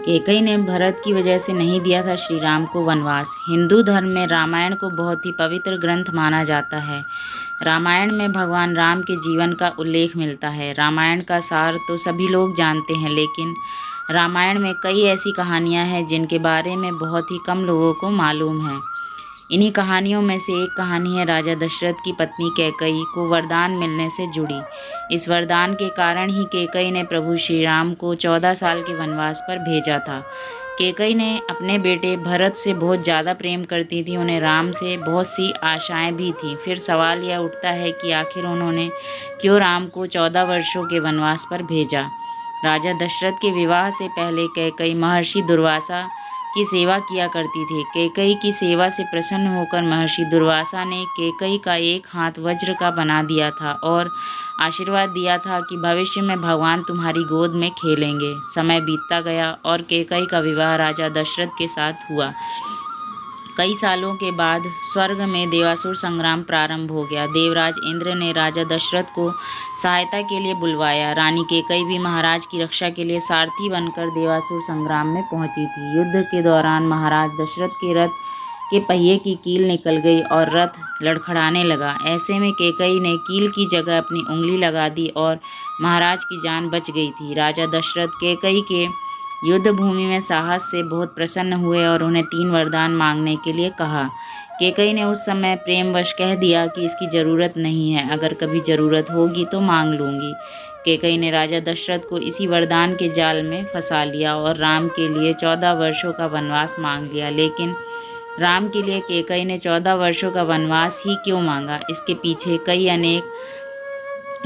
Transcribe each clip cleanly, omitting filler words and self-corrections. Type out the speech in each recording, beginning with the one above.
कैकेयी ने भरत की वजह से नहीं दिया था श्री राम को वनवास। हिंदू धर्म में रामायण को बहुत ही पवित्र ग्रंथ माना जाता है। रामायण में भगवान राम के जीवन का उल्लेख मिलता है। रामायण का सार तो सभी लोग जानते हैं, लेकिन रामायण में कई ऐसी कहानियां हैं जिनके बारे में बहुत ही कम लोगों को मालूम है। इन्हीं कहानियों में से एक कहानी है राजा दशरथ की पत्नी कैकेयी को वरदान मिलने से जुड़ी। इस वरदान के कारण ही कैकेयी ने प्रभु श्री राम को 14 साल के वनवास पर भेजा था। कैकेयी ने अपने बेटे भरत से बहुत ज़्यादा प्रेम करती थी। उन्हें राम से बहुत सी आशाएं भी थीं। फिर सवाल यह उठता है कि आखिर उन्होंने क्यों राम को 14 वर्षों के वनवास पर भेजा। राजा दशरथ के विवाह से पहले कैकेयी महर्षि दुर्वासा की सेवा किया करती थी। कैकेयी की सेवा से प्रसन्न होकर महर्षि दुर्वासा ने कैकेयी का एक हाथ वज्र का बना दिया था और आशीर्वाद दिया था कि भविष्य में भगवान तुम्हारी गोद में खेलेंगे। समय बीतता गया और कैकेयी का विवाह राजा दशरथ के साथ हुआ। कई सालों के बाद स्वर्ग में देवासुर संग्राम प्रारंभ हो गया। देवराज इंद्र ने राजा दशरथ को सहायता के लिए बुलवाया। रानी कैकेयी भी महाराज की रक्षा के लिए सारथी बनकर देवासुर संग्राम में पहुंची थी। युद्ध के दौरान महाराज दशरथ के रथ के पहिए की कील निकल गई और रथ लड़खड़ाने लगा। ऐसे में कैकेयी ने कील की जगह अपनी उंगली लगा दी और महाराज की जान बच गई थी। राजा दशरथ कैकेयी के युद्ध भूमि में साहस से बहुत प्रसन्न हुए और उन्हें 3 वरदान मांगने के लिए कहा। कैकेयी ने उस समय प्रेमवश कह दिया कि इसकी ज़रूरत नहीं है, अगर कभी ज़रूरत होगी तो मांग लूँगी। कैकेयी ने राजा दशरथ को इसी वरदान के जाल में फंसा लिया और राम के लिए 14 वर्षों का वनवास मांग लिया। लेकिन राम के लिए कैकेयी ने 14 वर्षों का वनवास ही क्यों मांगा, इसके पीछे कई अनेक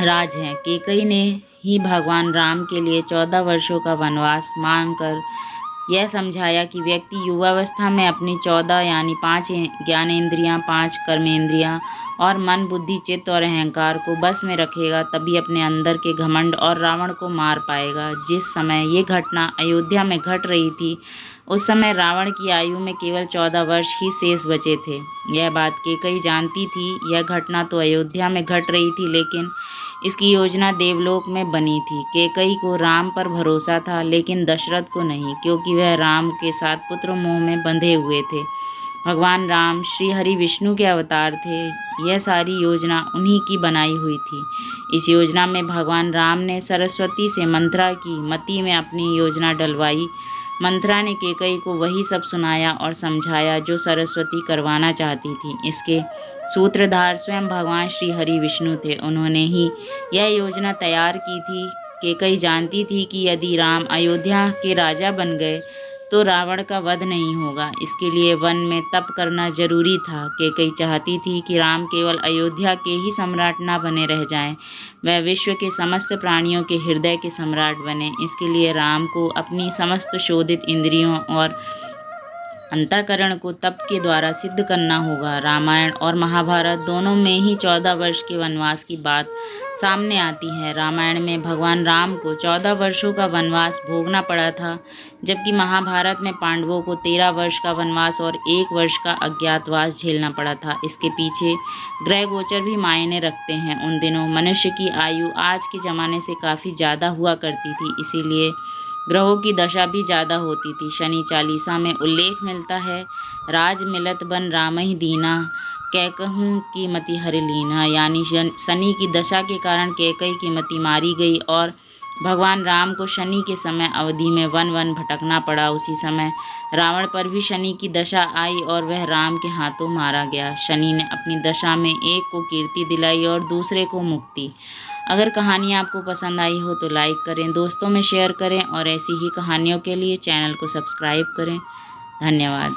राज हैं। कैकेयी ने ही भगवान राम के लिए 14 वर्षों का वनवास मांगकर यह समझाया कि व्यक्ति युवावस्था में अपनी 14 यानी 5 ज्ञानेंद्रियां, 5 कर्मेंद्रियां और मन, बुद्धि, चित्त और अहंकार को बस में रखेगा, तभी अपने अंदर के घमंड और रावण को मार पाएगा। जिस समय ये घटना अयोध्या में घट रही थी, उस समय रावण की आयु में केवल 14 वर्ष ही शेष बचे थे। यह बात कैकेयी जानती थी। यह घटना तो अयोध्या में घट रही थी, लेकिन इसकी योजना देवलोक में बनी थी। कैकेयी को राम पर भरोसा था, लेकिन दशरथ को नहीं, क्योंकि वह राम के साथ पुत्र मोह में बंधे हुए थे। भगवान राम श्री हरि विष्णु के अवतार थे। यह सारी योजना उन्हीं की बनाई हुई थी। इस योजना में भगवान राम ने सरस्वती से मंथरा की मति में अपनी योजना डलवाई। मंथरा ने कैकेयी को वही सब सुनाया और समझाया जो सरस्वती करवाना चाहती थी। इसके सूत्रधार स्वयं भगवान श्री हरि विष्णु थे। उन्होंने ही यह योजना तैयार की थी। कैकेयी जानती थी कि यदि राम अयोध्या के राजा बन गए तो रावण का वध नहीं होगा। इसके लिए वन में तप करना जरूरी था। कैकेयी चाहती थी कि राम केवल अयोध्या के ही सम्राट न बने रह जाएं, वह विश्व के समस्त प्राणियों के हृदय के सम्राट बने। इसके लिए राम को अपनी समस्त शोधित इंद्रियों और अंतःकरण को तप के द्वारा सिद्ध करना होगा। रामायण और महाभारत दोनों में ही 14 वर्ष के वनवास की बात सामने आती है। रामायण में भगवान राम को 14 वर्षों का वनवास भोगना पड़ा था, जबकि महाभारत में पांडवों को 13 वर्ष का वनवास और 1 वर्ष का अज्ञातवास झेलना पड़ा था। इसके पीछे ग्रह गोचर भी मायने रखते हैं। उन दिनों मनुष्य की आयु आज के ज़माने से काफ़ी ज़्यादा हुआ करती थी, इसीलिए ग्रहों की दशा भी ज़्यादा होती थी। शनि चालीसा में उल्लेख मिलता है, राज मिलत बन रामहि दीना, कैकहूँ की मति हरि लीना। यानी शनि की दशा के कारण कैकेयी की मति मारी गई और भगवान राम को शनि के समय अवधि में वन भटकना पड़ा। उसी समय रावण पर भी शनि की दशा आई और वह राम के हाथों मारा गया। शनि ने अपनी दशा में एक को कीर्ति दिलाई और दूसरे को मुक्ति। अगर कहानी आपको पसंद आई हो तो लाइक करें, दोस्तों में शेयर करें और ऐसी ही कहानियों के लिए चैनल को सब्सक्राइब करें। धन्यवाद।